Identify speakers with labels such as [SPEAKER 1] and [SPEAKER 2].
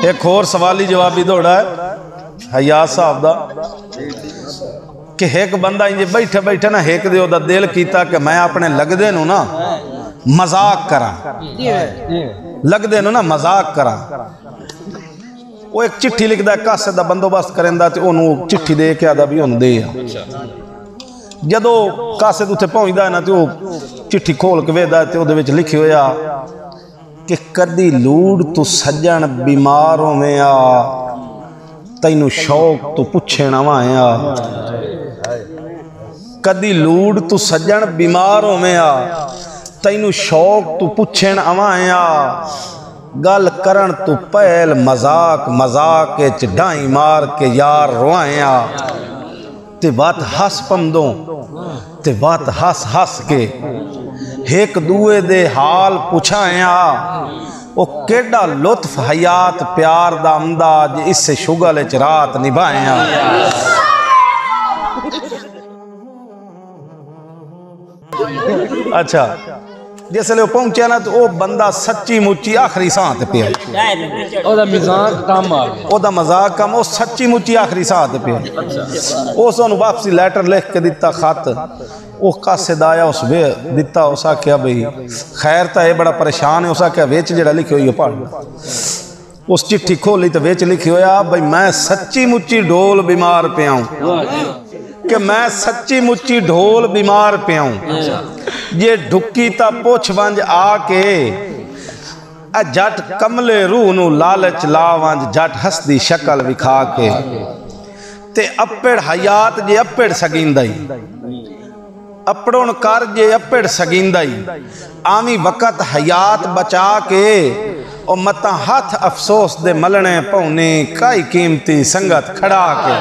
[SPEAKER 1] एक और सवाली जवाबी दौड़ा है हयात साहब दा कि एक बंदा इंजे बैठे बैठे ना एक दे ओदा दिल कीता कि मैं अपने लगदे नू ना मजाक करा, लगदे नू ना मजाक करा। वो एक चिट्ठी लिखदा है, कासे दा बंदोबस्त करेंदा ते ओनू चिट्ठी दे के आदा भी हुण दे। जदों कासे दे उत्थे पहुंचदा है ना ते ओ चिट्ठी खोल के वेखदा ते ओदे विच लिखिया होया कि कदी लूड़ तू सज्जन बीमार होवेया तैनू शौक तू पुछे ना आया। कदी लूड़ तू सज्जन बीमार होवेया तैनू शौक तू पुछे ना आया। गल करन तू पहल मजाक मजाक च ढाई मार के यार रोआया। ते बात हस पमदों ते बात हस हस के एक दूए दे हाल पुछाया। ओ केड़ा लुत्फ हयात प्यार दा अंदाज इससे शुगल च रात निभाया। अच्छा जिसले पहुंचे ना तो वह बंदा सच्ची मुच्ची आखिरी साह ते पिया। ओदा मजाक कम वो सच्ची मुच्ची आखिरी साह ते पिया। उस वापसी लैटर लिख के दिता खत वो कासे दा आया उस वे दिता। उस आख्या भाई खैर तो यह बड़ा परेशान है। उस आख्या विच जिहड़ा लिखे हुई पढ़। उस चिट्ठी खोली तो विच लिखी होया भाई मैं सच्ची मुच्ची ढोल बीमार पिया कि मैं सच्ची मुच्ची ढोल बीमार पिया। ये ढुक्की ता पुछ वंज आके जट कमले रूह नू लालच ला वंज जट हसदी शक्ल विखा के। ते अपेड़ हयात जे अपेड़ सगींदाई अपड़ों कर जे अपेड़ सगींदाई। आमी वक़्त हयात बचा के और मता हाथ अफसोस दे मलने पौने काई कीमती संगत खड़ा के।